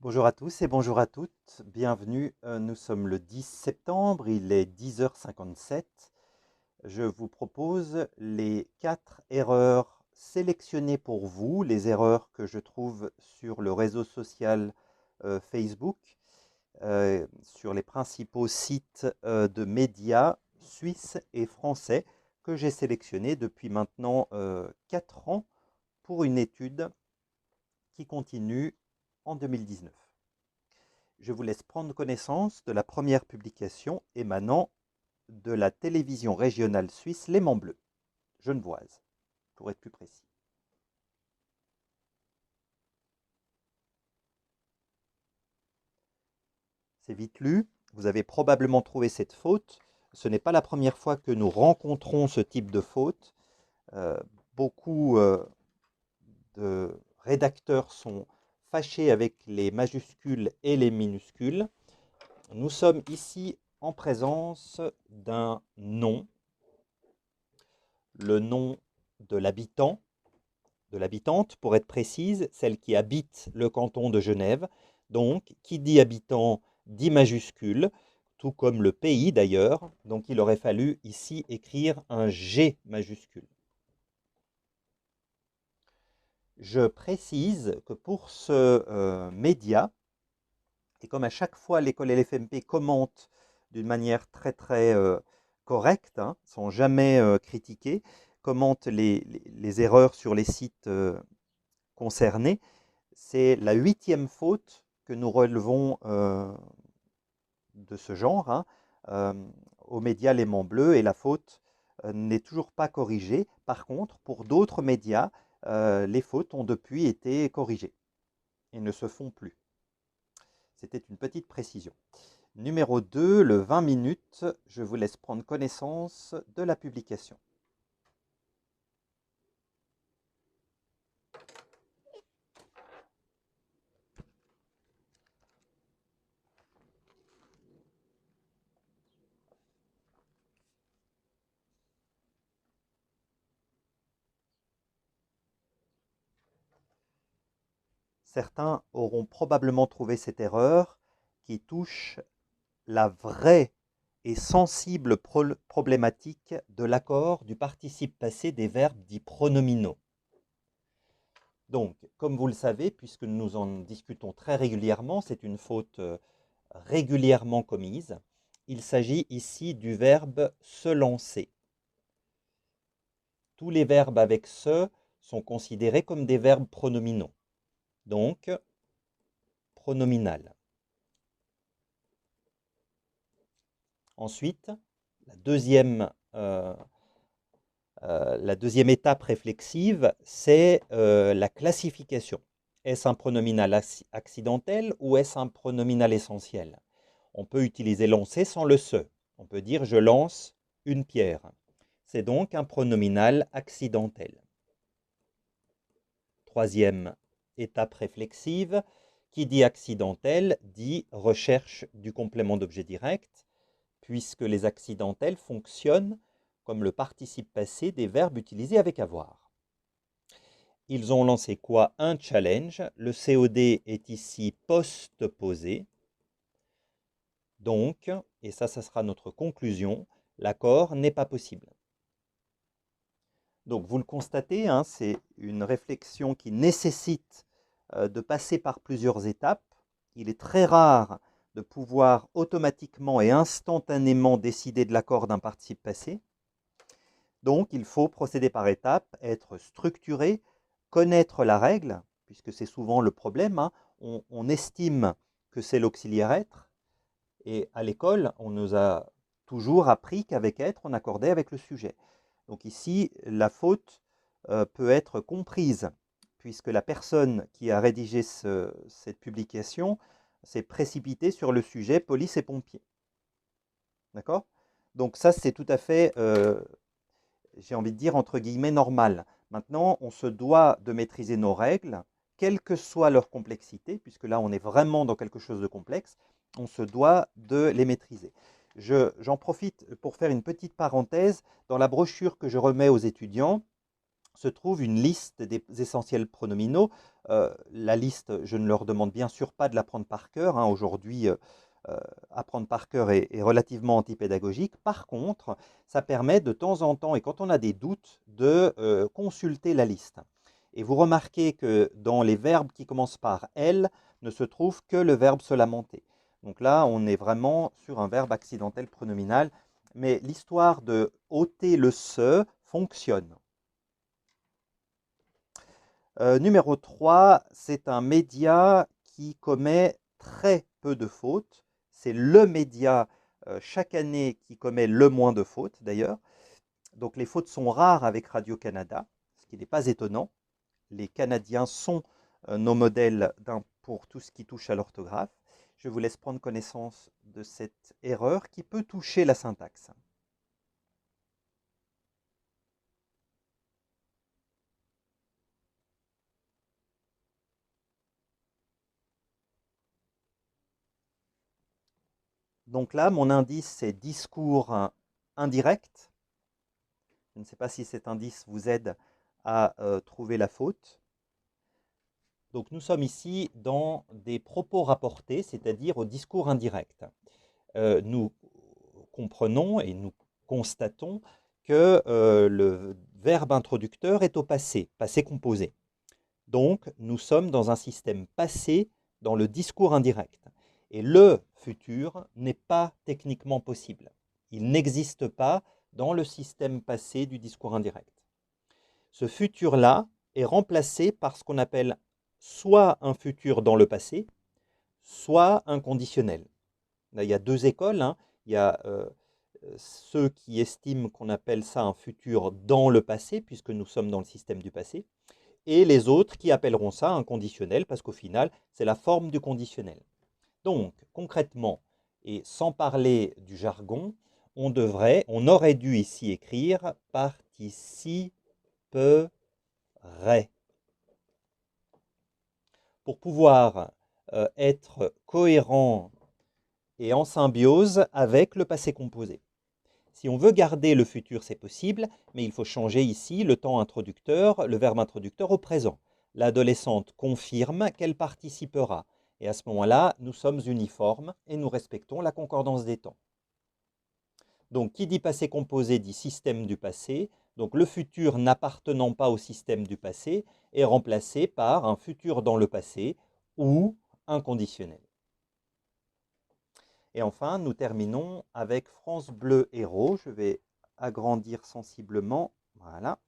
Bonjour à tous et bonjour à toutes, bienvenue. Nous sommes le 10 septembre, il est 10h57. Je vous propose les 4 erreurs sélectionnées pour vous, les erreurs que je trouve sur le réseau social Facebook, sur les principaux sites de médias suisses et français que j'ai sélectionnés depuis maintenant 4 ans pour une étude qui continue en 2019. Je vous laisse prendre connaissance de la première publication émanant de la télévision régionale suisse Léman Bleu, genevoise, pour être plus précis. C'est vite lu, vous avez probablement trouvé cette faute. Ce n'est pas la première fois que nous rencontrons ce type de faute. Euh, beaucoup de rédacteurs sont fâchés avec les majuscules et les minuscules. Nous sommes ici en présence d'un nom, le nom de l'habitant, de l'habitante, pour être précise, celle qui habite le canton de Genève. Donc, qui dit habitant dit majuscule, tout comme le pays d'ailleurs. Donc, il aurait fallu ici écrire un G majuscule. Je précise que pour ce média, et comme à chaque fois l'école LFMP commente d'une manière très correcte, hein, sans jamais critiquer, commente les erreurs sur les sites concernés, c'est la 8e faute que nous relevons de ce genre, hein, euh, aux médias Léman Bleu, et la faute n'est toujours pas corrigée. Par contre, pour d'autres médias, les fautes ont depuis été corrigées et ne se font plus. C'était une petite précision. Numéro 2, le 20 minutes, je vous laisse prendre connaissance de la publication. Certains auront probablement trouvé cette erreur qui touche la vraie et sensible problématique de l'accord du participe passé des verbes dits pronominaux. Donc, comme vous le savez, puisque nous en discutons très régulièrement, c'est une faute régulièrement commise. Il s'agit ici du verbe se lancer. Tous les verbes avec se sont considérés comme des verbes pronominaux. Donc, pronominal. Ensuite, la deuxième étape réflexive, c'est la classification. Est-ce un pronominal accidentel ou est-ce un pronominal essentiel? On peut utiliser lancer sans le se. On peut dire je lance une pierre. C'est donc un pronominal accidentel. Troisième étape réflexive, qui dit accidentel dit recherche du complément d'objet direct, puisque les accidentels fonctionnent comme le participe passé des verbes utilisés avec avoir. Ils ont lancé quoi? Un challenge. Le COD est ici postposé. Donc, et ça sera notre conclusion, l'accord n'est pas possible. Donc, vous le constatez, hein, c'est une réflexion qui nécessite de passer par plusieurs étapes. Il est très rare de pouvoir automatiquement et instantanément décider de l'accord d'un participe passé. Donc, il faut procéder par étapes, être structuré, connaître la règle, puisque c'est souvent le problème, hein. On estime que c'est l'auxiliaire être, et à l'école, on nous a toujours appris qu'avec être, on accordait avec le sujet. Donc ici, la faute peut être comprise, puisque la personne qui a rédigé cette publication s'est précipitée sur le sujet police et pompiers. D'accord? Donc ça, c'est tout à fait, j'ai envie de dire, entre guillemets, normal. Maintenant, on se doit de maîtriser nos règles, quelle que soit leur complexité, puisque là, on est vraiment dans quelque chose de complexe, on se doit de les maîtriser. J'en profite pour faire une petite parenthèse. Dans la brochure que je remets aux étudiants, se trouve une liste des essentiels pronominaux. La liste, je ne leur demande bien sûr pas de l'apprendre par cœur, hein. Aujourd'hui, apprendre par cœur est relativement antipédagogique. Par contre, ça permet de temps en temps, et quand on a des doutes, de consulter la liste. Et vous remarquez que dans les verbes qui commencent par elle, ne se trouve que le verbe se lamenter. Donc là, on est vraiment sur un verbe accidentel pronominal, mais l'histoire de ôter le se fonctionne. Numéro 3, c'est un média qui commet très peu de fautes. C'est le média chaque année qui commet le moins de fautes d'ailleurs. Donc les fautes sont rares avec Radio-Canada, ce qui n'est pas étonnant. Les Canadiens sont nos modèles pour tout ce qui touche à l'orthographe. Je vous laisse prendre connaissance de cette erreur qui peut toucher la syntaxe. Donc là, mon indice, c'est discours indirect. Je ne sais pas si cet indice vous aide à trouver la faute. Donc nous sommes ici dans des propos rapportés, c'est-à-dire au discours indirect. Nous comprenons et nous constatons que le verbe introducteur est au passé, passé composé. Donc nous sommes dans un système passé dans le discours indirect. Et le futur n'est pas techniquement possible. Il n'existe pas dans le système passé du discours indirect. Ce futur-là est remplacé par ce qu'on appelle soit un futur dans le passé, soit un conditionnel. Là, il y a deux écoles, hein. Il y a ceux qui estiment qu'on appelle ça un futur dans le passé, puisque nous sommes dans le système du passé, et les autres qui appelleront ça un conditionnel, parce qu'au final, c'est la forme du conditionnel. Donc, concrètement, et sans parler du jargon, on aurait dû ici écrire participerait. Pour pouvoir être cohérent et en symbiose avec le passé composé. Si on veut garder le futur, c'est possible, mais il faut changer ici le temps introducteur, le verbe introducteur au présent. L'adolescente confirme qu'elle participera. Et à ce moment-là, nous sommes uniformes et nous respectons la concordance des temps. Donc, qui dit passé composé dit système du passé. Donc, le futur n'appartenant pas au système du passé est remplacé par un futur dans le passé ou un conditionnel. Et enfin, nous terminons avec France Bleu Héros. Je vais agrandir sensiblement. Voilà.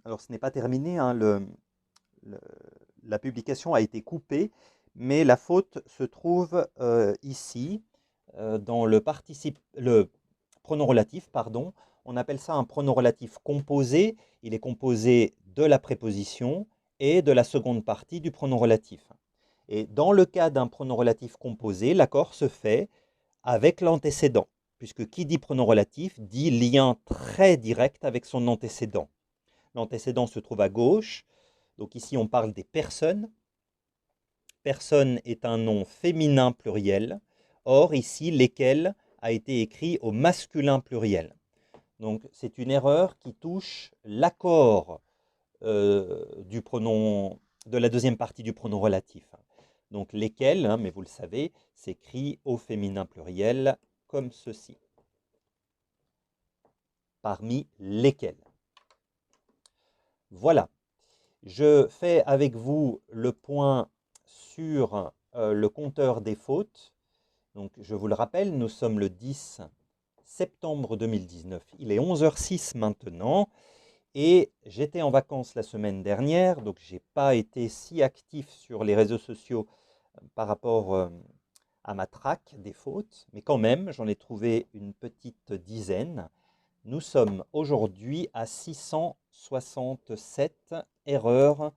Alors, ce n'est pas terminé, hein, la publication a été coupée, mais la faute se trouve ici, dans le pronom relatif, pardon. On appelle ça un pronom relatif composé. Il est composé de la préposition et de la seconde partie du pronom relatif. Et dans le cas d'un pronom relatif composé, l'accord se fait avec l'antécédent, puisque qui dit pronom relatif dit lien très direct avec son antécédent. L'antécédent se trouve à gauche, donc ici on parle des personnes. Personne est un nom féminin pluriel, or ici lesquels a été écrit au masculin pluriel. Donc c'est une erreur qui touche l'accord du pronom, de la deuxième partie du pronom relatif. Donc lesquels, hein, mais vous le savez, s'écrit au féminin pluriel comme ceci. Parmi lesquels. Voilà. Je fais avec vous le point sur le compteur des fautes. Donc je vous le rappelle, nous sommes le 10 septembre 2019. Il est 11h06 maintenant. Et j'étais en vacances la semaine dernière, donc je n'ai pas été si actif sur les réseaux sociaux par rapport à ma traque des fautes, mais quand même, j'en ai trouvé une petite dizaine. Nous sommes aujourd'hui à 667 erreurs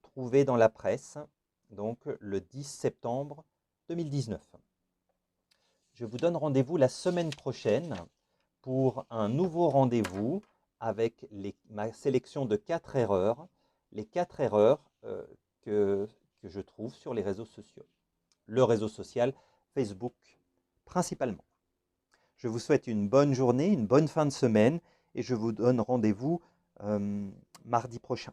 trouvées dans la presse, donc le 10 septembre 2019. Je vous donne rendez-vous la semaine prochaine pour un nouveau rendez-vous avec ma sélection de 4 erreurs, les 4 erreurs que je trouve sur les réseaux sociaux. Le réseau social, Facebook principalement. Je vous souhaite une bonne journée, une bonne fin de semaine et je vous donne rendez-vous mardi prochain.